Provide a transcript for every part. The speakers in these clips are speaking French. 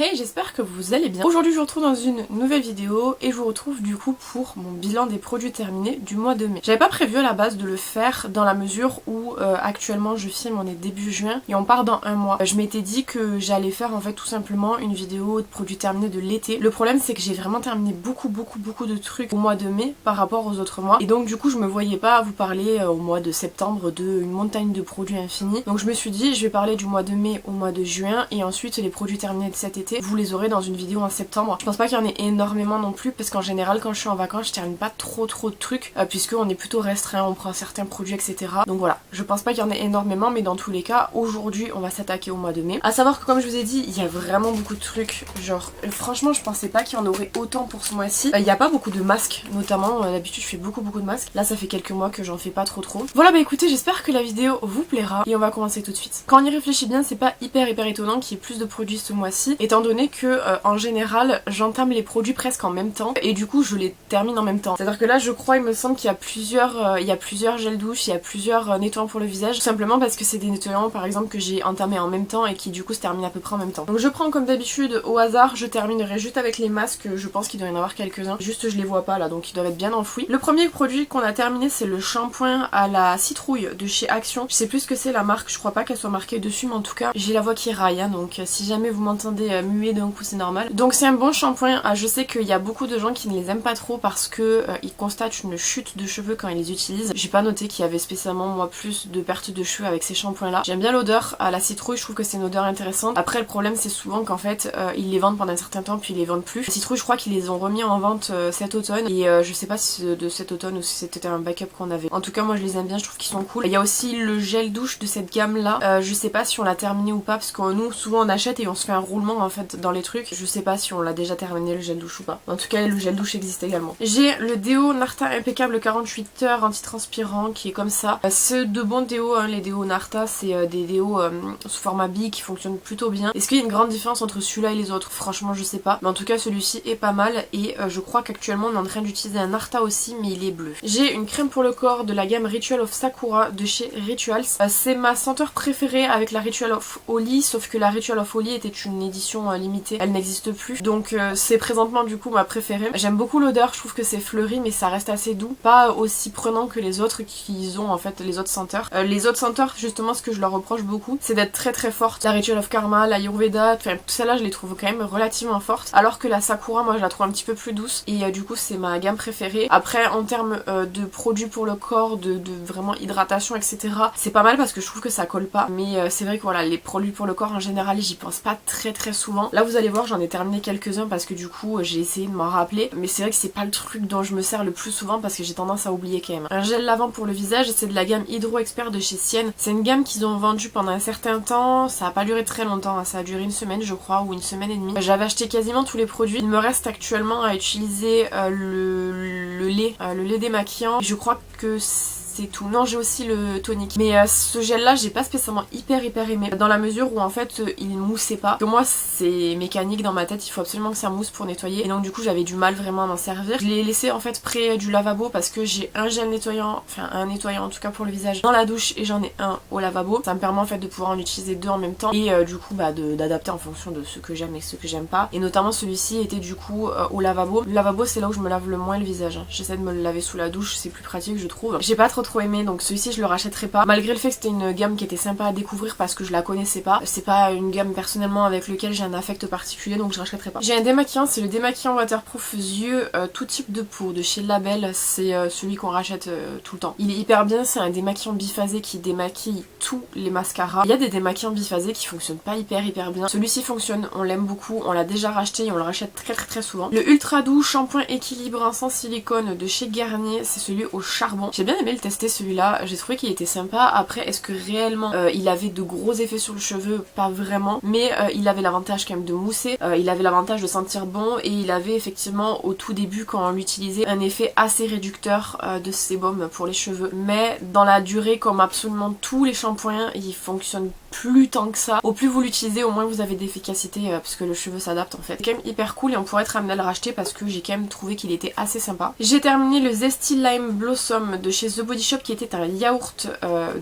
Hey, j'espère que vous allez bien. Aujourd'hui je vous retrouve dans une nouvelle vidéo et je vous retrouve du coup pour mon bilan des produits terminés du mois de mai. J'avais pas prévu à la base de le faire dans la mesure où actuellement je filme, on est début juin et on part dans un mois. Je m'étais dit que j'allais faire en fait tout simplement une vidéo de produits terminés de l'été. Le problème c'est que j'ai vraiment terminé beaucoup de trucs au mois de mai par rapport aux autres mois et donc du coup je me voyais pas vous parler au mois de septembre d'une montagne de produits infinis. Donc je me suis dit je vais parler du mois de mai au mois de juin et ensuite les produits terminés de cet été vous les aurez dans une vidéo en septembre. Je pense pas qu'il y en ait énormément non plus parce qu'en général quand je suis en vacances je termine pas trop de trucs puisqu'on est plutôt restreint, on prend certains produits etc. Donc voilà, je pense pas qu'il y en ait énormément mais dans tous les cas aujourd'hui on va s'attaquer au mois de mai. À savoir que comme je vous ai dit il y a vraiment beaucoup de trucs, genre franchement je pensais pas qu'il y en aurait autant pour ce mois-ci. Il y a pas beaucoup de masques notamment, d'habitude je fais beaucoup de masques. Là ça fait quelques mois que j'en fais pas trop. Voilà bah écoutez, j'espère que la vidéo vous plaira et on va commencer tout de suite. Quand on y réfléchit bien c'est pas hyper étonnant qu'il y ait plus de produits ce mois-ci étant donné que en général j'entame les produits presque en même temps et du coup je les termine en même temps. C'est à dire que là je crois il me semble qu'il y a plusieurs gels douche, il y a plusieurs nettoyants pour le visage, tout simplement parce que c'est des nettoyants par exemple que j'ai entamés en même temps et qui du coup se terminent à peu près en même temps. Donc je prends comme d'habitude au hasard, je terminerai juste avec les masques, je pense qu'il doit y en avoir quelques-uns, juste je les vois pas là donc ils doivent être bien enfouis. Le premier produit qu'on a terminé c'est le shampoing à la citrouille de chez Action. Je sais plus ce que c'est la marque, je crois pas qu'elle soit marquée dessus mais en tout cas j'ai la voix qui raille hein, donc si jamais vous m'entendez muer d'un coup c'est normal. Donc c'est un bon shampoing, je sais qu'il y a beaucoup de gens qui ne les aiment pas trop parce que ils constatent une chute de cheveux quand ils les utilisent. J'ai pas noté qu'il y avait spécialement moi plus de perte de cheveux avec ces shampoings là. J'aime bien l'odeur à la citrouille, je trouve que c'est une odeur intéressante. Après le problème c'est souvent qu'en fait ils les vendent pendant un certain temps puis ils les vendent plus. La citrouille je crois qu'ils les ont remis en vente cet automne et je sais pas si c'est de cet automne ou si c'était un backup qu'on avait. En tout cas moi je les aime bien, je trouve qu'ils sont cool. Il y a aussi le gel douche de cette gamme là, je sais pas si on l'a terminé ou pas parce que nous souvent on achète et on se fait un roulement en fait dans les trucs. Je sais pas si on l'a déjà terminé le gel douche ou pas. En tout cas le gel douche existe également. J'ai le déo Narta impeccable 48 heures antitranspirant qui est comme ça. C'est de bons déos hein, les déos Narta c'est des déos sous format bille qui fonctionnent plutôt bien. Est-ce qu'il y a une grande différence entre celui-là et les autres? Franchement je sais pas. Mais en tout cas celui-ci est pas mal et je crois qu'actuellement on est en train d'utiliser un Narta aussi mais il est bleu. J'ai une crème pour le corps de la gamme Ritual of Sakura de chez Rituals. C'est ma senteur préférée avec la Ritual of Oli sauf que la Ritual of Oli était une édition limitée. Elle n'existe plus. Donc c'est présentement du coup ma préférée. J'aime beaucoup l'odeur, je trouve que c'est fleuri mais ça reste assez doux. Pas aussi prenant que les autres qu'ils ont en fait, les autres senteurs. Les autres senteurs justement ce que je leur reproche beaucoup c'est d'être très fortes. La Ritual of Karma, la Ayurveda, enfin tout ça là je les trouve quand même relativement fortes. Alors que la Sakura moi je la trouve un petit peu plus douce et du coup c'est ma gamme préférée. Après en termes de produits pour le corps, de vraiment hydratation etc. c'est pas mal parce que je trouve que ça colle pas. Mais c'est vrai que voilà les produits pour le corps en général j'y pense pas très souvent. Là vous allez voir j'en ai terminé quelques-uns parce que du coup j'ai essayé de m'en rappeler. Mais c'est vrai que c'est pas le truc dont je me sers le plus souvent parce que j'ai tendance à oublier quand même. Un gel lavant pour le visage c'est de la gamme Hydro Expert de chez Sienne. C'est une gamme qu'ils ont vendue pendant un certain temps. Ça a pas duré très longtemps, hein. Ça a duré une semaine je crois ou une semaine et demie. J'avais acheté quasiment tous les produits. Il me reste actuellement à utiliser le lait démaquillant. Je crois que c'est tout. Non j'ai aussi le tonique. Mais ce gel là j'ai pas spécialement hyper aimé dans la mesure où en fait il moussait pas. Que moi c'est mécanique dans ma tête, il faut absolument que ça mousse pour nettoyer et donc du coup j'avais du mal vraiment à m'en servir. Je l'ai laissé en fait près du lavabo parce que j'ai un gel nettoyant, enfin un nettoyant en tout cas pour le visage dans la douche et j'en ai un au lavabo. Ça me permet en fait de pouvoir en utiliser deux en même temps et du coup bah d'adapter en fonction de ce que j'aime et ce que j'aime pas. Et notamment celui-ci était du coup au lavabo. Le lavabo c'est là où je me lave le moins le visage. Hein. J'essaie de me le laver sous la douche, c'est plus pratique je trouve. J'ai pas trop aimé donc celui-ci je le rachèterai pas malgré le fait que c'était une gamme qui était sympa à découvrir parce que je la connaissais pas. C'est pas une gamme personnellement avec lequel j'ai un affect particulier donc je rachèterai pas. J'ai un démaquillant, c'est le démaquillant waterproof yeux tout type de peau de chez Label. C'est celui qu'on rachète tout le temps. Il est hyper bien, c'est un démaquillant biphasé qui démaquille tous les mascaras. Il y a des démaquillants biphasés qui fonctionnent pas hyper bien. Celui-ci fonctionne, on l'aime beaucoup, on l'a déjà racheté et on le rachète très souvent. Le ultra doux shampoing équilibrant sans silicone de chez Garnier, c'est celui au charbon. J'ai bien aimé le tester celui-là, j'ai trouvé qu'il était sympa. Après est-ce que réellement il avait de gros effets sur le cheveu? Pas vraiment, mais il avait l'avantage quand même de mousser, il avait l'avantage de sentir bon et il avait effectivement au tout début quand on l'utilisait un effet assez réducteur de sébum pour les cheveux. Mais dans la durée comme absolument tous les shampoings il fonctionne plus tant que ça. Au plus vous l'utilisez, au moins vous avez d'efficacité parce que le cheveu s'adapte en fait. C'est quand même hyper cool et on pourrait être amené à le racheter parce que j'ai quand même trouvé qu'il était assez sympa. J'ai terminé le Zesty Lime Blossom de chez The Body Shop qui était un yaourt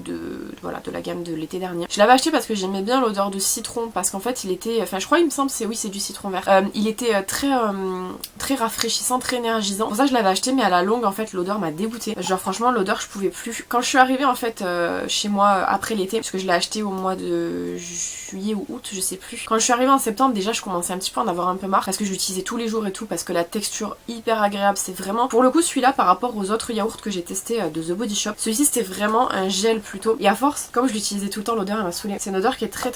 de la gamme de l'été dernier. Je l'avais acheté parce que j'aimais bien l'odeur de citron parce qu'en fait il était, enfin je crois il me semble c'est du citron vert. Il était très rafraîchissant, très énergisant. Pour ça je l'avais acheté mais à la longue en fait l'odeur m'a dégoûtée. Genre franchement l'odeur je pouvais plus. Quand je suis arrivée en fait chez moi après l'été, parce que je l'ai acheté au mois de juillet ou août, je sais plus. Quand je suis arrivée en septembre déjà je commençais un petit peu à en avoir un peu marre parce que je l'utilisais tous les jours et tout parce que la texture hyper agréable, c'est vraiment pour le coup celui-là par rapport aux autres yaourts que j'ai testé de The Body Shop. Celui-ci c'était vraiment un gel plutôt et à force comme je l'utilisais tout le temps l'odeur elle m'a saoulée. C'est une odeur qui est très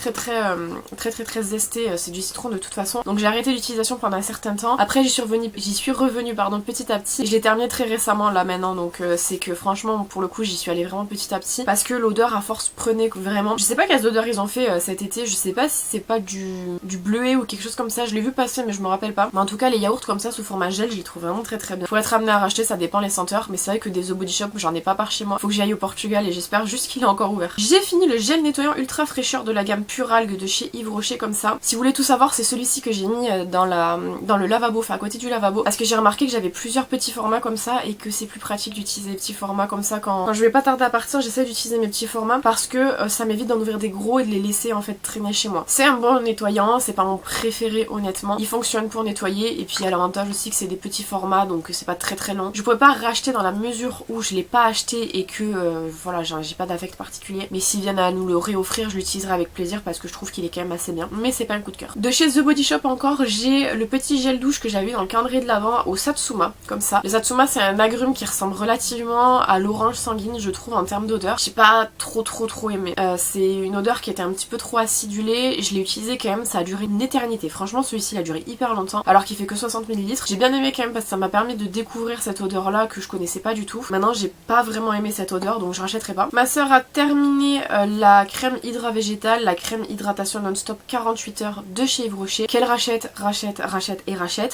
zestée, c'est du citron de toute façon. Donc j'ai arrêté l'utilisation pendant un certain temps. Après j'y suis revenue petit à petit. Je l'ai terminé très récemment là maintenant donc c'est que franchement pour le coup j'y suis allée vraiment petit à petit parce que l'odeur à force prenait vraiment. Je sais pas quelles odeurs ils ont fait cet été, je sais pas si c'est pas du bleuet ou quelque chose comme ça, je l'ai vu passer mais je me rappelle pas. Mais en tout cas les yaourts comme ça sous format gel je les trouve vraiment très bien. Pour être amené à racheter ça dépend les senteurs mais c'est vrai que des The Body Shop j'en ai pas par chez moi. Faut que j'aille au Portugal et j'espère juste qu'il est encore ouvert. J'ai fini le gel nettoyant ultra fraîcheur de la gamme Pure Algue de chez Yves Rocher comme ça. Si vous voulez tout savoir c'est celui-ci que j'ai mis dans le lavabo, enfin à côté du lavabo parce que j'ai remarqué que j'avais plusieurs petits formats comme ça et que c'est plus pratique d'utiliser les petits formats comme ça quand je vais pas tarder à partir j'essaie d'utiliser mes petits formats parce que ça m'évite d'en ouvrir des gros et de les laisser en fait traîner chez moi. C'est un bon nettoyant, c'est pas mon préféré honnêtement. Il fonctionne pour nettoyer et puis il y a l'avantage aussi que c'est des petits formats donc c'est pas très long. Je pourrais pas racheter dans la mesure où je l'ai pas acheté et que voilà j'ai pas d'affect particulier mais s'ils viennent à nous le réoffrir je l'utiliserai avec plaisir parce que je trouve qu'il est quand même assez bien mais c'est pas un coup de cœur. De chez The Body Shop encore j'ai le petit gel douche que j'avais dans le calendrier de l'Avent au Satsuma comme ça. Le Satsuma c'est un agrume qui ressemble relativement à l'orange sanguine je trouve en termes d'odeur. J'ai pas trop aimé. C'est une odeur qui était un petit peu trop acidulée. Je l'ai utilisé quand même, ça a duré une éternité. Franchement celui-ci il a duré hyper longtemps alors qu'il fait que 60 ml. J'ai bien aimé quand même parce que ça m'a permis de découvrir cette odeur là que je connaissais pas du tout. Maintenant j'ai pas vraiment aimé cette odeur donc je rachèterai pas. Ma soeur a terminé la crème hydra végétale, la crème hydratation non-stop 48 heures de chez Yves Rocher qu'elle rachète.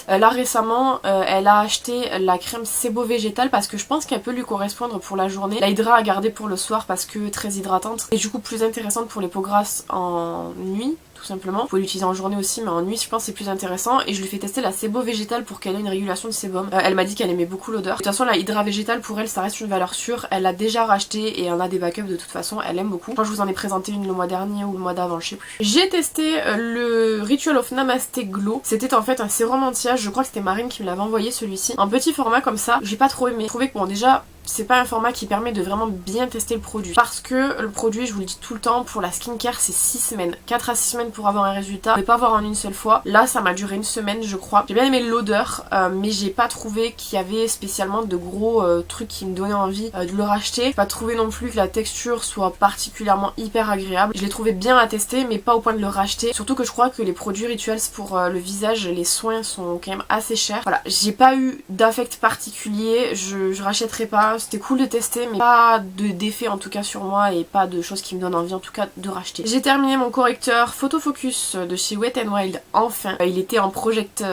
Là récemment elle a acheté la crème sebo végétale parce que je pense qu'elle peut lui correspondre pour la journée. La hydra à garder pour le soir parce que très hydratante et du coup plus intéressante pour les peaux grasses en nuit tout simplement. Vous pouvez l'utiliser en journée aussi mais en nuit je pense que c'est plus intéressant et je lui fais tester la sebo végétale pour qu'elle ait une régulation de sébum. Elle m'a dit qu'elle aimait beaucoup l'odeur. De toute façon la hydra végétale pour elle ça reste une valeur sûre, elle l'a déjà racheté et elle a des backups de toute façon, elle aime beaucoup. Je crois que je vous en ai présenté une le mois dernier ou le mois d'avant, je sais plus. J'ai testé le Ritual of Namaste Glow, c'était en fait un sérum anti-âge, je crois que c'était Marine qui me l'avait envoyé celui-ci. En petit format comme ça, j'ai pas trop aimé. Je trouvais que bon déjà c'est pas un format qui permet de vraiment bien tester le produit parce que le produit je vous le dis tout le temps pour la skincare c'est 6 semaines, 4 à 6 semaines pour avoir un résultat, vous pouvez pas avoir en une seule fois. Là ça m'a duré une semaine je crois. J'ai bien aimé l'odeur mais j'ai pas trouvé qu'il y avait spécialement de gros trucs qui me donnaient envie de le racheter. J'ai pas trouvé non plus que la texture soit particulièrement hyper agréable. Je l'ai trouvé bien à tester mais pas au point de le racheter, surtout que je crois que les produits Rituals pour le visage, les soins sont quand même assez chers. Voilà, j'ai pas eu d'affect particulier, je rachèterai pas. C'était cool de tester mais pas d'effet en tout cas sur moi et pas de choses qui me donnent envie en tout cas de racheter. J'ai terminé mon correcteur Photo Focus de chez Wet n Wild enfin. Il était en project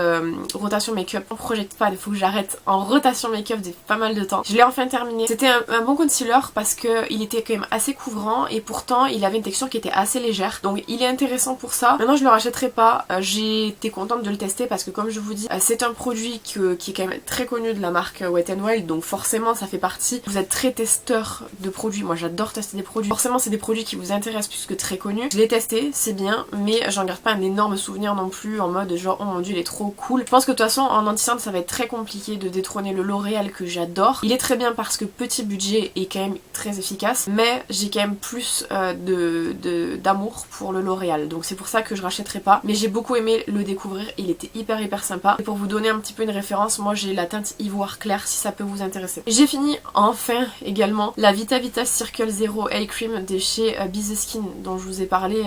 rotation make-up, en project pan, il faut que j'arrête, en rotation make-up depuis pas mal de temps. Je l'ai enfin terminé. C'était un bon concealer parce que il était quand même assez couvrant et pourtant il avait une texture qui était assez légère donc il est intéressant pour ça. Maintenant je le rachèterai pas, j'ai été contente de le tester parce que comme je vous dis c'est un produit qui est quand même très connu de la marque Wet n Wild donc forcément ça fait partie. Vous êtes très testeur de produits, moi j'adore tester des produits, forcément c'est des produits qui vous intéressent plus que très connus. Je l'ai testé, c'est bien, mais j'en garde pas un énorme souvenir non plus en mode genre oh mon dieu il est trop cool. Je pense que de toute façon en anti-cerne ça va être très compliqué de détrôner le L'Oréal que j'adore. Il est très bien parce que petit budget et quand même très efficace, mais j'ai quand même plus d'amour pour le L'Oréal donc c'est pour ça que je rachèterai pas, mais j'ai beaucoup aimé le découvrir, il était hyper sympa. Et pour vous donner un petit peu une référence, moi j'ai la teinte ivoire clair si ça peut vous intéresser. J'ai fini enfin également la Vita Vita Circle Zero Eye Cream de chez Be The Skin dont je vous ai parlé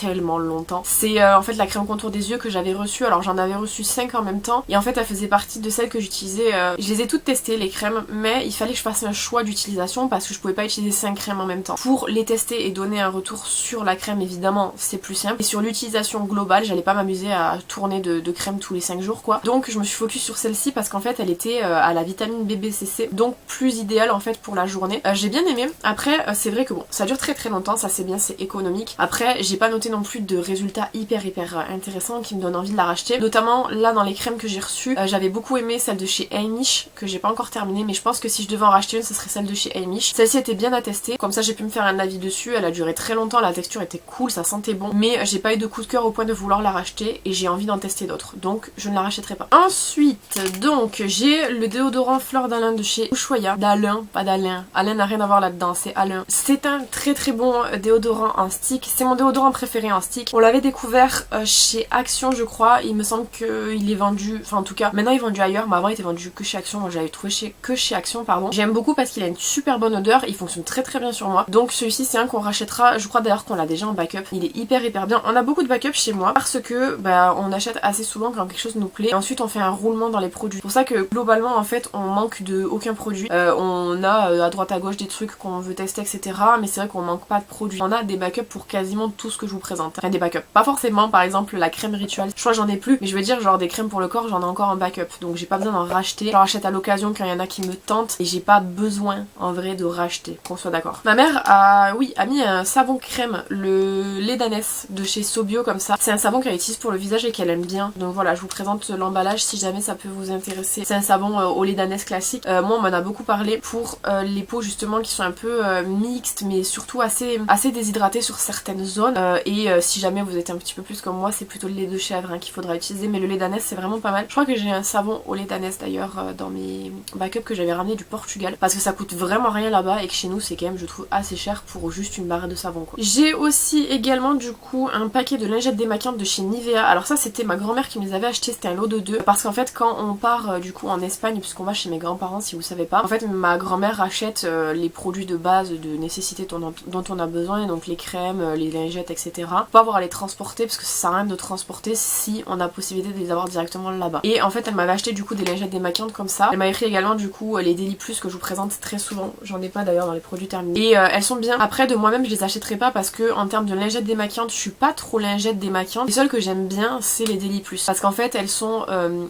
tellement longtemps. C'est en fait la crème contour des yeux que j'avais reçue. Alors j'en avais reçu 5 en même temps et en fait elle faisait partie de celles que j'utilisais. Je les ai toutes testées les crèmes, mais il fallait que je fasse un choix d'utilisation parce que je pouvais pas utiliser 5 crèmes en même temps. Pour les tester et donner un retour sur la crème, évidemment c'est plus simple, et sur l'utilisation globale j'allais pas m'amuser à tourner de crème tous les 5 jours quoi. Donc je me suis focus sur celle-ci parce qu'en fait elle était à la vitamine BBCC, donc plus idéale en fait pour la journée. J'ai bien aimé. Après c'est vrai que bon, ça dure très longtemps, ça c'est bien, c'est économique. Après j'ai pas noté non plus de résultats hyper intéressants qui me donnent envie de la racheter. Notamment là dans les crèmes que j'ai reçues, j'avais beaucoup aimé celle de chez Heimish que j'ai pas encore terminée, mais je pense que si je devais en racheter une ce serait celle de chez Heimish. Celle-ci était bien à tester, comme ça j'ai pu me faire un avis dessus. Elle a duré très longtemps, la texture était cool, ça sentait bon, mais j'ai pas eu de coup de cœur au point de vouloir la racheter et j'ai envie d'en tester d'autres, donc je ne la rachèterai pas. Ensuite donc j'ai le déodorant Fleur d'Alain de chez Ushuaïa, d'Alain, pas d'Alain, Alain n'a rien à voir là-dedans, c'est Alain. C'est un très bon déodorant en stick, c'est mon déodorant préféré en stick. On l'avait découvert chez Action je crois, il me semble qu'il est vendu, enfin en tout cas maintenant il est vendu ailleurs, mais avant il était vendu que chez Action, moi j'avais trouvé que chez Action pardon. J'aime beaucoup parce qu'il a une super bonne odeur, il fonctionne très bien sur moi, donc celui-ci c'est un qu'on rachètera, je crois d'ailleurs qu'on l'a déjà en backup, il est hyper bien. On a beaucoup de backup chez moi parce que bah on achète assez souvent quand quelque chose nous plaît et ensuite on fait un roulement dans les produits. C'est pour ça que globalement en fait on manque de aucun produit, on a à droite à gauche des trucs qu'on veut tester etc, mais c'est vrai qu'on manque pas de produits. On a des backups pour quasiment tout ce que je vous présente, enfin des backups, pas forcément par exemple la crème rituelle, je crois que j'en ai plus, mais je veux dire genre des crèmes pour le corps j'en ai encore en backup, donc j'ai pas besoin d'en racheter, je rachète à l'occasion quand il y en a qui me tentent et j'ai pas besoin en vrai de racheter, qu'on soit d'accord. Ma mère a mis un savon crème, le lait d'ânesse de chez Sobio comme ça, c'est un savon qu'elle utilise pour le visage et qu'elle aime bien, donc voilà je vous présente l'emballage si jamais ça peut vous intéresser. C'est un savon au lait d'ânesse classique, moi on m'en a beaucoup parlé pour les peaux justement qui sont un peu mixtes mais surtout assez déshydratées sur certaines zones, et si jamais vous êtes un petit peu plus comme moi c'est plutôt le lait de chèvre hein, qu'il faudra utiliser, mais le lait d'ânesse c'est vraiment pas mal. Je crois que j'ai un savon au lait d'ânesse d'ailleurs dans mes backups que j'avais ramené du Portugal parce que ça coûte vraiment rien là-bas et que chez nous c'est quand même je trouve assez cher pour juste une barre de savon quoi. J'ai aussi également du coup un paquet de lingettes démaquillantes de chez Nivea. Alors ça c'était ma grand-mère qui me les avait achetés, c'était un lot de 2 parce qu'en fait quand on part du coup en Espagne, puisqu'on va chez mes grands-parents si vous savez pas, en fait ma grand-mère achète les produits de base de nécessité dont on a besoin, donc les crèmes, les lingettes etc. Faut pas avoir à les transporter parce que ça sert à rien de transporter si on a possibilité de les avoir directement là-bas. Et en fait elle m'avait acheté du coup des lingettes démaquillantes comme ça. Elle m'avait pris également du coup les Daily Plus que je vous présente très souvent, j'en ai pas d'ailleurs dans les produits terminés, et elles sont bien. Après de moi-même je les achèterai pas parce que en termes de lingettes démaquillantes je suis pas trop lingette démaquillante. Les seules que j'aime bien c'est les Daily Plus parce qu'en fait elles sont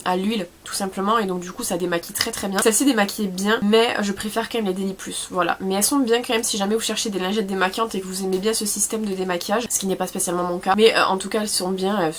à l'huile tout simplement et donc du coup ça démaquille très bien. Celle-ci démaquille bien mais je préfère quand même les Daily Plus, voilà. Mais elles sont bien quand même si jamais vous cherchez des lingettes démaquillantes et que vous aimez bien ce système de démaquillage, ce qui n'est pas spécialement mon cas, mais en tout cas elles sont bien, elles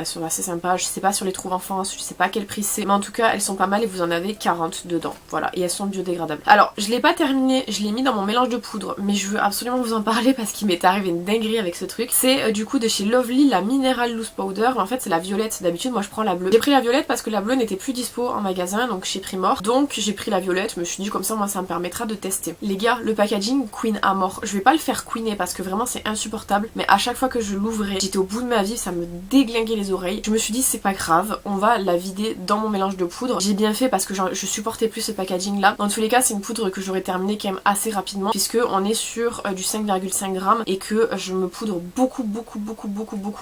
sont assez sympas. Je sais pas sur les Trouve en France, je sais pas quel prix c'est, mais en tout cas elles sont pas mal et vous en avez 40 dedans, voilà, et elles sont biodégradables. Alors je l'ai pas terminé, je l'ai mis dans mon mélange de poudre, mais je veux absolument vous en parler parce qu'il m'est arrivé une dinguerie avec ce truc. C'est du coup de chez Lovely la Mineral Loose Powder, en fait c'est la violette, d'habitude moi je prends la bleue. J'ai pris la violette parce que la bleue n'était plus dispo en magasin, donc chez Primor, donc j'ai pris la violette, je me suis dit comme ça moi ça me permettra de tester. Les gars, le packaging Queen à mort, je vais pas le faire queener parce que vraiment c'est insupportable, mais à chaque fois que je l'ouvrais, j'étais au bout de ma vie, ça me déglinguait les oreilles. Je me suis dit c'est pas grave, on va la vider dans mon mélange de poudre. J'ai bien fait parce que je supportais plus ce packaging là. Dans tous les cas c'est une poudre que j'aurais terminée quand même assez rapidement puisque on est sur du 5,5 grammes et que je me poudre beaucoup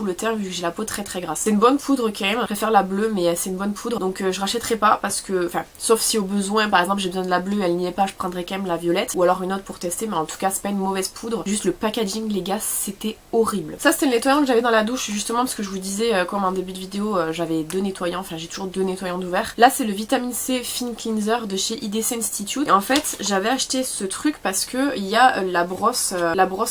le teint vu que j'ai la peau très grasse. C'est une bonne poudre quand même, je préfère la bleue mais c'est une bonne poudre, donc je rachèterai pas parce que, enfin sauf si au besoin par exemple j'ai besoin de la bleue, elle n'y est pas, je prendrai quand même la violette ou alors une autre pour tester, mais en tout cas c'est pas une mauvaise poudre. Juste le packaging les gars c'était horrible. Ça c'était le nettoyant que j'avais dans la douche justement parce que je vous disais comme en début de vidéo j'avais 2 nettoyants, enfin j'ai toujours 2 nettoyants d'ouvert. Là c'est le vitamine C Fin Cleanser de chez IDC Institute et en fait j'avais acheté ce truc parce que il y a la brosse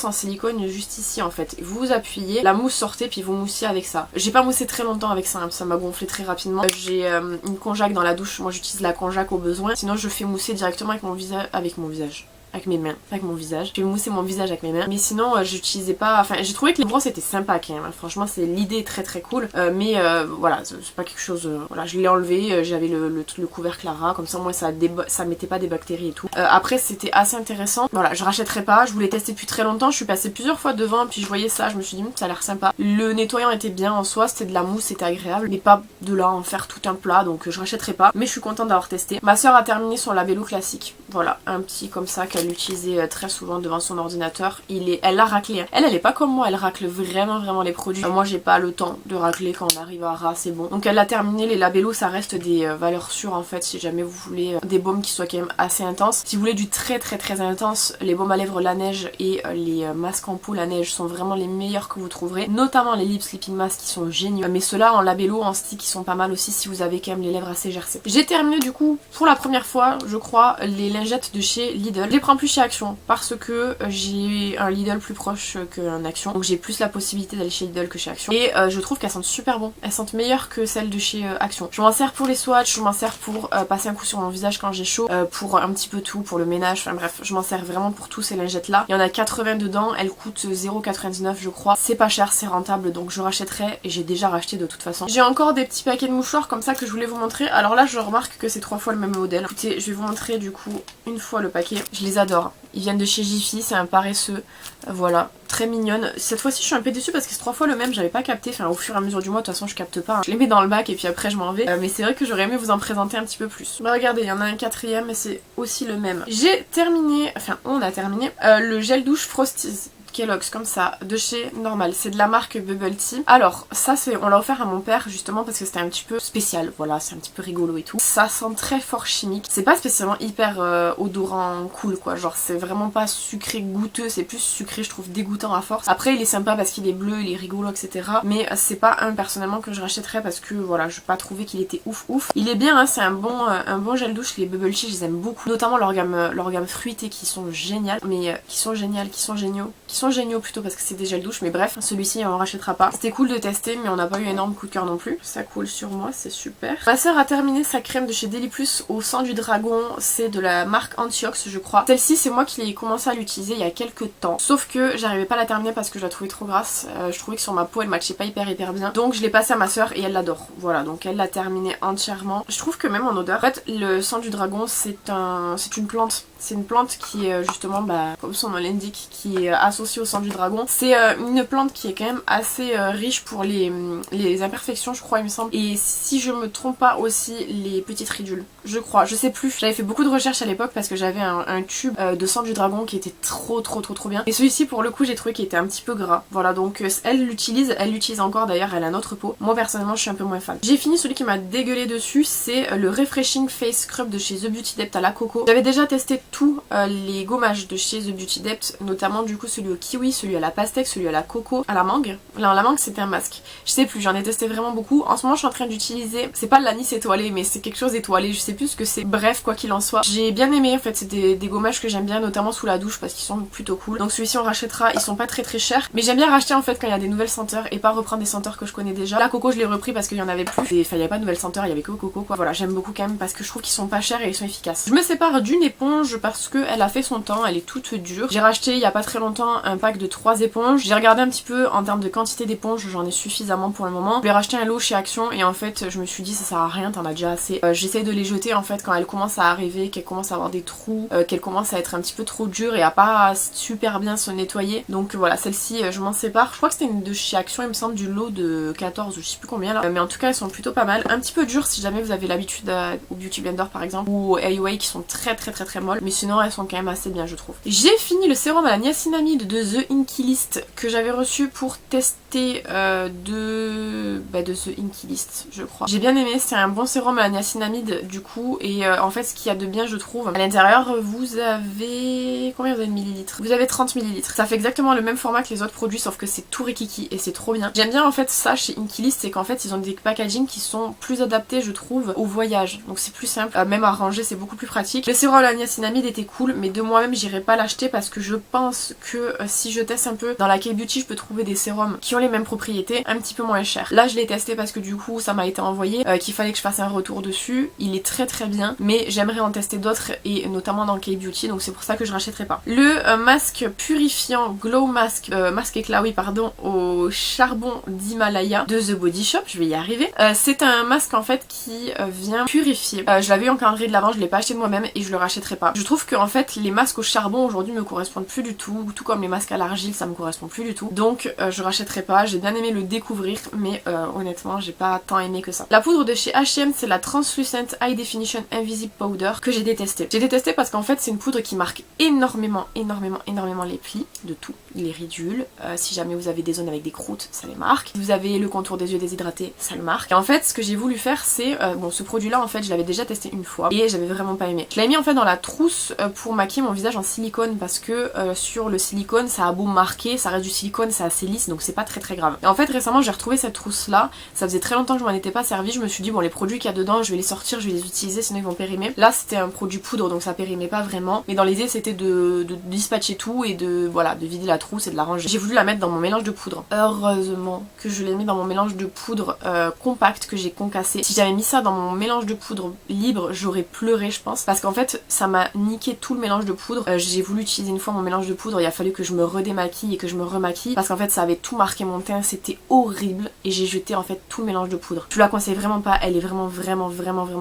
en silicone juste ici en fait. Vous appuyez, la mousse sortait puis vous moussiez avec ça. J'ai pas moussé très longtemps avec ça, hein, ça m'a gonflé très rapidement. J'ai une konjac dans la douche, moi j'utilise la konjac au besoin, sinon je fais mousser directement avec mon visage. Avec mes mains, avec mon visage. Je vais mousser mon visage avec mes mains. Mais sinon, j'utilisais pas... Enfin, j'ai trouvé que les brosses étaient sympas quand même. Franchement, c'est l'idée est très cool. Mais voilà, c'est pas quelque chose... voilà, je l'ai enlevé. J'avais le couvercle Lara. Comme ça, moi, ça mettait pas des bactéries et tout. Après, c'était assez intéressant. Voilà, je rachèterai pas. Je voulais tester depuis très longtemps. Je suis passée plusieurs fois devant. Puis je voyais ça. Je me suis dit, ça a l'air sympa. Le nettoyant était bien en soi. C'était de la mousse. C'était agréable. Mais pas de là en faire tout un plat. Donc, je rachèterai pas. Mais je suis contente d'avoir testé. Ma soeur a terminé son labello classique. Voilà, un petit comme ça qu'elle utilisait très souvent devant son ordinateur. Elle l'a raclé. Hein. Elle est pas comme moi, elle racle vraiment les produits. Moi j'ai pas le temps de racler quand on arrive à ras, c'est bon. Donc elle a terminé. Les labellos ça reste des valeurs sûres en fait si jamais vous voulez des baumes qui soient quand même assez intenses. Si vous voulez du très intense, les baumes à lèvres La Neige et les masques en peau La Neige sont vraiment les meilleurs que vous trouverez. Notamment les Lip Sleeping Mask qui sont géniaux. Mais ceux-là en labello, en stick, qui sont pas mal aussi si vous avez quand même les lèvres assez gercées. J'ai terminé du coup pour la première fois, je crois, les lingettes de chez Lidl. Je les prends plus chez Action parce que j'ai un Lidl plus proche qu'un Action. Donc j'ai plus la possibilité d'aller chez Lidl que chez Action. Et je trouve qu'elles sentent super bon. Elles sentent meilleures que celles de chez Action. Je m'en sers pour les swatchs, je m'en sers pour passer un coup sur mon visage quand j'ai chaud, pour un petit peu tout, pour le ménage, enfin bref, je m'en sers vraiment pour tous ces lingettes là. Il y en a 80 dedans, elles coûtent 0,99 je crois. C'est pas cher, c'est rentable, donc je rachèterai et j'ai déjà racheté de toute façon. J'ai encore des petits paquets de mouchoirs comme ça que je voulais vous montrer. Alors là je remarque que c'est 3 fois le même modèle. Écoutez, je vais vous montrer du coup une fois le paquet. Je les adore. Ils viennent de chez Jiffy, c'est un paresseux. Voilà, très mignonne. Cette fois-ci je suis un peu déçue parce que c'est 3 fois le même, j'avais pas capté. Enfin au fur et à mesure du mois, de toute façon je capte pas. Hein. Je les mets dans le bac et puis après je m'en vais. Mais c'est vrai que j'aurais aimé vous en présenter un petit peu plus. Bah regardez, il y en a un quatrième et c'est aussi le même. J'ai terminé, enfin on a terminé, le gel douche Frosties. Kellogg's comme ça, de chez Normal, c'est de la marque Bubble Tea. Alors ça c'est, on l'a offert à mon père justement parce que c'était un petit peu spécial, voilà, c'est un petit peu rigolo et tout. Ça sent très fort chimique, c'est pas spécialement hyper odorant cool quoi, genre c'est vraiment pas sucré goûteux, c'est plus sucré je trouve dégoûtant à force. Après il est sympa parce qu'il est bleu, il est rigolo etc, mais c'est pas un personnellement que je rachèterais parce que voilà, je n'ai pas trouvé qu'il était ouf. Il est bien, hein, c'est un bon gel douche, les Bubble Tea je les aime beaucoup, notamment leur gamme fruitée qui sont géniales, mais qui sont géniaux plutôt parce que c'est des gels douche, mais bref, celui-ci on rachètera pas. C'était cool de tester mais on n'a pas eu énorme coup de cœur non plus. Ça coule sur moi, c'est super. Ma soeur a terminé sa crème de chez Deli Plus au sang du dragon, c'est de la marque Antiox je crois. Celle-ci c'est moi qui l'ai commencé à l'utiliser il y a quelques temps, sauf que j'arrivais pas à la terminer parce que je la trouvais trop grasse. Je trouvais que sur ma peau elle matchait pas hyper bien, donc je l'ai passée à ma soeur et elle l'adore. Voilà, donc elle l'a terminée entièrement. Je trouve que même en odeur, en fait le sang du dragon c'est une plante. C'est une plante qui est justement, comme son nom l'indique, qui est associée au sang du dragon. C'est une plante qui est quand même assez riche pour les imperfections je crois il me semble. Et si je me trompe pas aussi les petites ridules. Je crois, je sais plus. J'avais fait beaucoup de recherches à l'époque parce que j'avais un tube de sang du dragon qui était trop bien. Et celui-ci pour le coup j'ai trouvé qu'il était un petit peu gras. Voilà donc elle l'utilise encore d'ailleurs, elle a notre peau. Moi personnellement je suis un peu moins fan. J'ai fini celui qui m'a dégueulé dessus, c'est le Refreshing Face Scrub de chez The Beauty Depth à la coco. J'avais déjà testé tous les gommages de chez The Beauty Depth, notamment du coup celui au kiwi, celui à la pastèque, celui à la coco, à la mangue. Non, la mangue c'était un masque. Je sais plus, j'en ai testé vraiment beaucoup. En ce moment je suis en train d'utiliser, c'est pas de l'anis étoilé mais c'est quelque chose d'étoilé, je sais plus ce que c'est. Bref, quoi qu'il en soit, j'ai bien aimé en fait, c'est des gommages que j'aime bien, notamment sous la douche parce qu'ils sont plutôt cool. Donc celui-ci on rachètera, ils sont pas très chers, mais j'aime bien racheter en fait quand il y a des nouvelles senteurs et pas reprendre des senteurs que je connais déjà. La coco je l'ai repris parce qu'il y en avait plus, enfin il y avait pas de nouvelles senteurs, il y avait que coco quoi. Voilà, j'aime beaucoup quand même parce que je trouve qu'ils sont pas chers et ils sont efficaces. Je me sépare d'une éponge parce que elle a fait son temps, elle est toute dure. J'ai racheté il y a pas très longtemps un pack de 3 éponges. J'ai regardé un petit peu en termes de quantité d'éponges, j'en ai suffisamment pour le moment. Je vais racheter un lot chez Action et en fait je me suis dit ça sert à rien, t'en as déjà assez. J'essaie de les jeter en fait quand elles commencent à arriver, qu'elles commencent à avoir des trous, qu'elles commencent à être un petit peu trop dures et à pas super bien se nettoyer. Donc voilà, celle-ci je m'en sépare. Je crois que c'était une de chez Action il me semble, du lot de 14 ou je sais plus combien là. Mais en tout cas elles sont plutôt pas mal. Un petit peu dures si jamais vous avez l'habitude au Beauty Blender par exemple ou au AOA qui sont très molles, mais sinon elles sont quand même assez bien je trouve. J'ai fini le sérum à la niacinamide de The Inky List que j'avais reçu pour tester de The Inky List je crois. J'ai bien aimé, c'est un bon sérum à la niacinamide du coup et en fait ce qu'il y a de bien je trouve, à l'intérieur vous avez... combien vous avez de millilitres? Vous avez 30 millilitres. Ça fait exactement le même format que les autres produits sauf que c'est tout rikiki et c'est trop bien. J'aime bien en fait ça chez Inky List, c'est qu'en fait ils ont des packaging qui sont plus adaptés je trouve au voyage, donc c'est plus simple, même à ranger c'est beaucoup plus pratique. Le sérum à la niacinamide était cool mais de moi-même j'irai pas l'acheter parce que je pense que si je teste un peu dans la K-Beauty je peux trouver des sérums qui ont les mêmes propriétés un petit peu moins chers. Là je l'ai testé parce que du coup ça m'a été envoyé qu'il fallait que je fasse un retour dessus. Il est très bien mais j'aimerais en tester d'autres et notamment dans K-Beauty donc c'est pour ça que je rachèterai pas. Le masque purifiant Glow Mask, masque éclat oui pardon, au charbon d'Himalaya de The Body Shop, je vais y arriver. C'est un masque en fait qui vient purifier. Je l'avais eu en calendrier de l'avant, je l'ai pas acheté de moi-même et je le rachèterai pas. Je trouve que en fait les masques au charbon aujourd'hui me correspondent plus du tout comme les masques à l'argile ça me correspond plus du tout donc je rachèterai pas. sympa, j'ai bien aimé le découvrir, mais honnêtement j'ai pas tant aimé que ça. La poudre de chez H&M, c'est la Translucent High Definition Invisible Powder que j'ai détesté. J'ai détesté parce qu'en fait c'est une poudre qui marque énormément les plis de tout, les ridules, si jamais vous avez des zones avec des croûtes, ça les marque. Si vous avez le contour des yeux déshydraté, ça le marque. Et en fait ce que j'ai voulu faire c'est, bon ce produit là en fait je l'avais déjà testé une fois et j'avais vraiment pas aimé. Je l'avais mis en fait dans la trousse pour maquiller mon visage en silicone parce que sur le silicone ça a beau marquer, ça reste du silicone, c'est assez lisse donc c'est pas très grave. Et en fait récemment j'ai retrouvé cette trousse là, ça faisait très longtemps que je m'en étais pas servi, je me suis dit bon les produits qu'il y a dedans je vais les sortir, je vais les utiliser sinon ils vont périmer. Là c'était un produit poudre donc ça périmait pas vraiment, mais dans l'idée c'était de dispatcher tout et de voilà de vider la trousse et de la ranger. J'ai voulu la mettre dans mon mélange de poudre. Heureusement que je l'ai mis dans mon mélange de poudre compact que j'ai concassé. Si j'avais mis ça dans mon mélange de poudre libre j'aurais pleuré je pense parce qu'en fait ça m'a niqué tout le mélange de poudre. J'ai voulu utiliser une fois mon mélange de poudre, il a fallu que je me redémaquille et que je me remaquille parce qu'en fait ça avait tout marqué mon teint, c'était horrible et j'ai jeté en fait tout le mélange de poudre. Je vous la conseille vraiment pas, elle est vraiment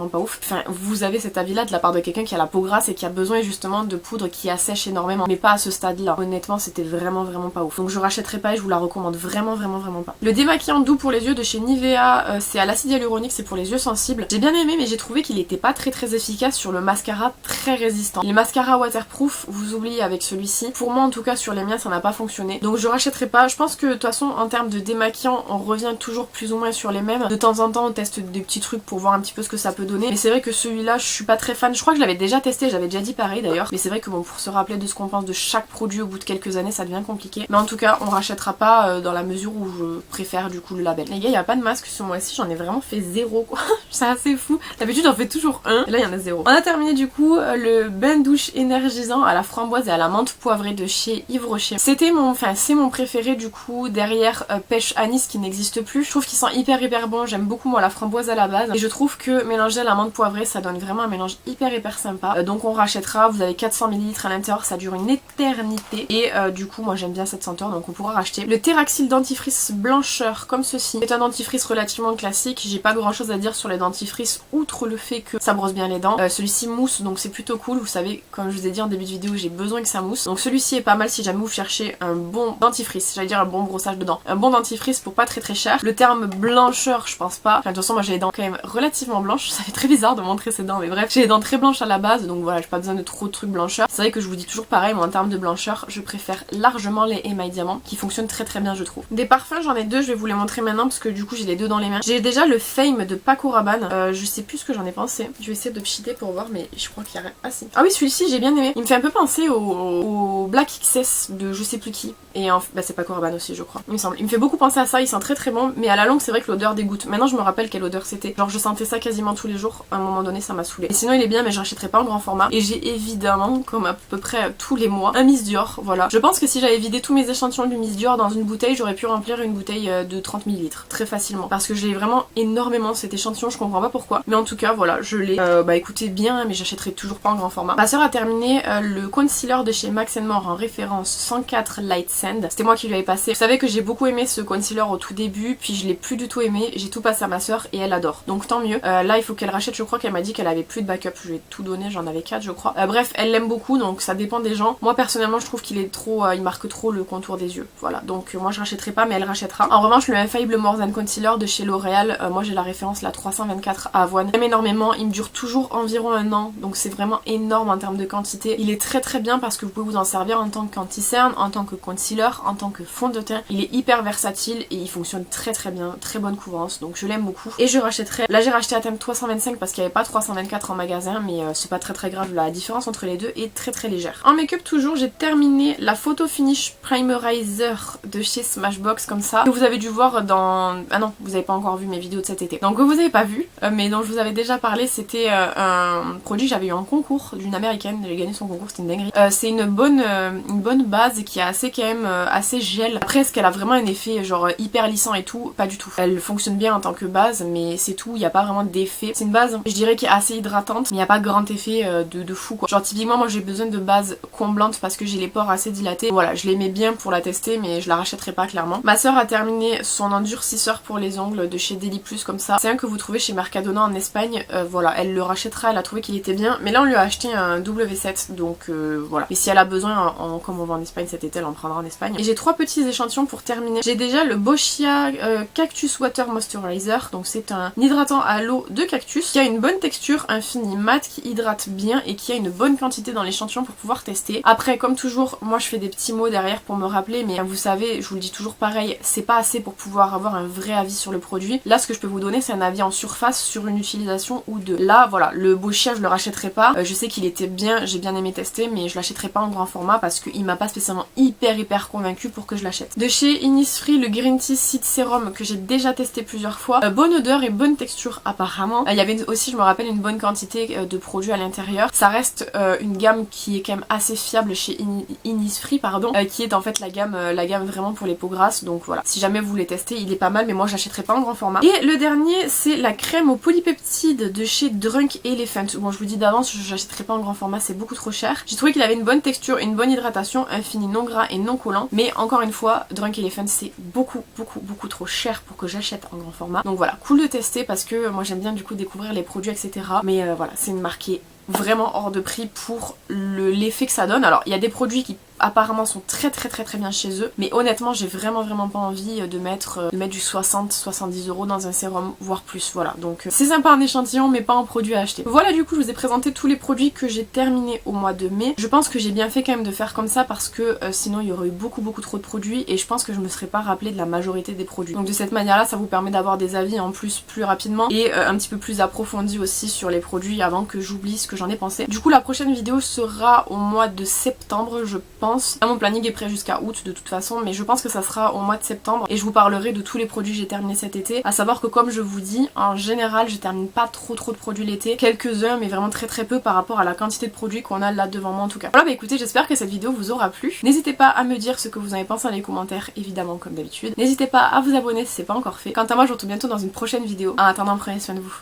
pas ouf. Enfin vous avez cet avis là de la part de quelqu'un qui a la peau grasse et qui a besoin justement de poudre qui assèche énormément, mais pas à ce stade là. Honnêtement c'était vraiment pas ouf. Donc je rachèterai pas et je vous la recommande vraiment pas. Le démaquillant doux pour les yeux de chez Nivea, c'est à l'acide hyaluronique, c'est pour les yeux sensibles. J'ai bien aimé mais j'ai trouvé qu'il était pas très efficace sur le mascara très résistant. Les mascaras waterproof vous oubliez avec celui-ci. Pour moi en tout cas sur les miens ça n'a pas fonctionné. Donc je rachèterai pas. Je pense que de toute façon en termes de démaquillant on revient toujours plus ou moins sur les mêmes. De temps en temps on teste des petits trucs pour voir un petit peu ce que ça peut donner. Mais c'est vrai que celui-là je suis pas très fan. Je crois que je l'avais déjà testé, j'avais déjà dit pareil d'ailleurs. Mais c'est vrai que bon pour se rappeler de ce qu'on pense de chaque produit au bout de quelques années ça devient compliqué. Mais en tout cas on rachètera pas dans la mesure où je préfère du coup le label. Les gars il y a pas de masque ce mois-ci, j'en ai vraiment fait zéro quoi. C'est assez fou. D'habitude j'en fais toujours un et là il y en a zéro. On a terminé du coup le bain douche énergisant à la framboise et à la menthe poivrée de chez Yves Rocher. C'était mon, enfin c'est mon préféré du coup derrière pêche anis qui n'existe plus. Je trouve qu'il sent hyper bon, j'aime beaucoup moi la framboise à la base et je trouve que mélanger à la menthe poivrée ça donne vraiment un mélange hyper sympa. Donc on rachètera, vous avez 400 ml à l'intérieur, ça dure une éternité et du coup moi j'aime bien cette senteur donc on pourra racheter. Le Theraxil dentifrice blancheur comme ceci. C'est un dentifrice relativement classique, j'ai pas grand chose à dire sur les dentifrices outre le fait que ça brosse bien les dents. Celui-ci mousse donc c'est plutôt cool, vous savez comme je vous ai dit en début de vidéo j'ai besoin que ça mousse. Donc celui-ci est pas mal si jamais vous cherchez un bon dentifrice, j'allais dire un bon brossage de dents. Un bon dentifrice pour pas très cher. Le terme blancheur je pense pas, enfin de toute façon moi j'ai les dents quand même relativement blanches, ça fait très bizarre de montrer ses dents mais bref j'ai les dents très blanches à la base donc voilà j'ai pas besoin de trop de trucs blancheur. C'est vrai que je vous dis toujours pareil, moi en termes de blancheur je préfère largement les émails diamants qui fonctionnent très bien je trouve. Des parfums j'en ai deux, je vais vous les montrer maintenant parce que du coup j'ai les deux dans les mains. J'ai déjà le Fame de Paco Rabanne, je sais plus ce que j'en ai pensé, je vais essayer de cheater pour voir mais je crois qu'il y a rien. Ah si. Ah oui celui-ci j'ai bien aimé, il me fait un peu penser au Black XS de je sais plus qui et bah c'est Paco Rabanne aussi je crois il me semble. Il me fait beaucoup penser à ça, il sent très bon mais à la longue c'est vrai que l'odeur dégoûte. Maintenant je me rappelle quelle odeur c'était, genre je sentais ça quasiment tous les jours, à un moment donné ça m'a saoulé. Et sinon il est bien mais je rachèterai pas en grand format et j'ai évidemment comme à peu près tous les mois un Miss Dior, voilà. Je pense que si j'avais vidé tous mes échantillons du Miss Dior dans une bouteille j'aurais pu remplir une bouteille de 30 ml très facilement parce que j'ai vraiment énormément cet échantillon, je comprends pas pourquoi mais en tout cas voilà je l'ai. Bah écoutez bien mais j'achèterai toujours pas en grand format. Ma soeur a terminé le concealer de chez Max More en référence 104 Light Sand, c'était moi qui lui avais passé. Vous savez que j'ai beaucoup aimé ce concealer au tout début puis je l'ai plus du tout aimé, j'ai tout passé à ma soeur et elle adore donc tant mieux. Là il faut qu'elle rachète, je crois qu'elle m'a dit qu'elle avait plus de backup, je lui ai tout donné, j'en avais 4 je crois. Bref elle l'aime beaucoup donc ça dépend des gens. Moi personnellement je trouve qu'il est trop, il marque trop le contour des yeux, voilà donc moi je rachèterai pas mais elle rachètera. En revanche le Infallible More Than Concealer de chez L'Oréal, moi j'ai la référence la 324 à avoine, j'aime énormément, il me dure toujours environ un an donc c'est vraiment énorme en termes de quantité. Il est très bien parce que vous pouvez vous en servir en tant qu'anti-cerne, en tant que concealer, en tant que fond de teint. Il est hyper versatile et il fonctionne très bien, très bonne couvrance donc je l'aime beaucoup et je rachèterai. Là j'ai racheté à thème 325 parce qu'il n'y avait pas 324 en magasin mais c'est pas très grave, la différence entre les deux est très légère. En make-up toujours j'ai terminé la Photo Finish Primerizer de chez Smashbox comme ça que vous avez dû voir dans... Ah non vous avez pas encore vu mes vidéos de cet été donc que vous avez pas vu mais dont je vous avais déjà parlé. C'était un produit que j'avais eu en concours d'une américaine, j'ai gagné son concours, c'était une dinguerie. C'est une bonne base qui est assez quand même assez gel. Après est-ce qu'elle a vraiment un effet genre hyper lissant et tout? Pas du tout. Elle fonctionne bien en tant que base mais c'est tout, il n'y a pas vraiment d'effet. C'est une base je dirais qui est assez hydratante mais il n'y a pas grand effet de fou quoi. Genre typiquement moi j'ai besoin de base comblante parce que j'ai les pores assez dilatés. Voilà je l'aimais bien pour la tester mais je la rachèterai pas clairement. Ma soeur a terminé son endurcisseur pour les ongles de chez Deli Plus comme ça. C'est un que vous trouvez chez Mercadona en Espagne. Voilà elle le rachètera, elle a trouvé qu'il était bien mais là on lui a acheté un W7 donc voilà. Et si elle a besoin comme on va en Espagne cet été elle en prendra en Espagne. Et j'ai 3 petits échantillons pour terminer terminé. J'ai déjà le Boscia Cactus Water Moisturizer, donc c'est un hydratant à l'eau de cactus qui a une bonne texture, un fini mat qui hydrate bien et qui a une bonne quantité dans l'échantillon pour pouvoir tester. Après, comme toujours, moi je fais des petits mots derrière pour me rappeler, mais vous savez, je vous le dis toujours pareil, c'est pas assez pour pouvoir avoir un vrai avis sur le produit. Là, ce que je peux vous donner, c'est un avis en surface sur une utilisation ou deux. Là, voilà, le Boscia, je le rachèterai pas. Je sais qu'il était bien, j'ai bien aimé tester, mais je l'achèterai pas en grand format parce qu'il m'a pas spécialement hyper convaincu pour que je l'achète. De chez Innisfree, le Green Tea Seed Serum que j'ai déjà testé plusieurs fois. Bonne odeur et bonne texture apparemment. Il y avait aussi, je me rappelle, une bonne quantité de produits à l'intérieur. Ça reste une gamme qui est quand même assez fiable chez Innisfree, pardon, qui est en fait la gamme vraiment pour les peaux grasses. Donc voilà, si jamais vous voulez tester, il est pas mal, mais moi je l'achèterai pas en grand format. Et le dernier, c'est la crème aux polypeptides de chez Drunk Elephant. Bon, je vous dis d'avance, je l'achèterai pas en grand format, c'est beaucoup trop cher. J'ai trouvé qu'il avait une bonne texture, une bonne hydratation, un fini non gras et non collant, mais encore une fois, Drunk Elephant c'est beaucoup trop cher pour que j'achète en grand format. Donc voilà, cool de tester parce que moi j'aime bien du coup découvrir les produits, etc. Mais voilà, c'est une marque qui est vraiment hors de prix pour l'effet que ça donne. Alors il y a des produits qui apparemment sont très bien chez eux, mais honnêtement j'ai vraiment pas envie de mettre du 60-70 € dans un sérum, voire plus. Voilà, donc c'est sympa en échantillon mais pas en produit à acheter. Voilà, du coup je vous ai présenté tous les produits que j'ai terminés au mois de mai. Je pense que j'ai bien fait quand même de faire comme ça parce que sinon il y aurait eu beaucoup trop de produits et je pense que je me serais pas rappelé de la majorité des produits. Donc de cette manière là ça vous permet d'avoir des avis en plus rapidement et un petit peu plus approfondis aussi sur les produits avant que j'oublie ce que j'en ai pensé. Du coup la prochaine vidéo sera au mois de septembre je pense. Là, mon planning est prêt jusqu'à août de toute façon, mais je pense que ça sera au mois de septembre et je vous parlerai de tous les produits que j'ai terminés cet été. À savoir que comme je vous dis, en général je termine pas trop de produits l'été, quelques-uns mais vraiment très peu par rapport à la quantité de produits qu'on a là devant moi en tout cas. Voilà, bah écoutez, j'espère que cette vidéo vous aura plu. N'hésitez pas à me dire ce que vous en avez pensé dans les commentaires, évidemment comme d'habitude. N'hésitez pas à vous abonner si c'est pas encore fait. Quant à moi, je vous retrouve bientôt dans une prochaine vidéo. En attendant, prenez soin de vous.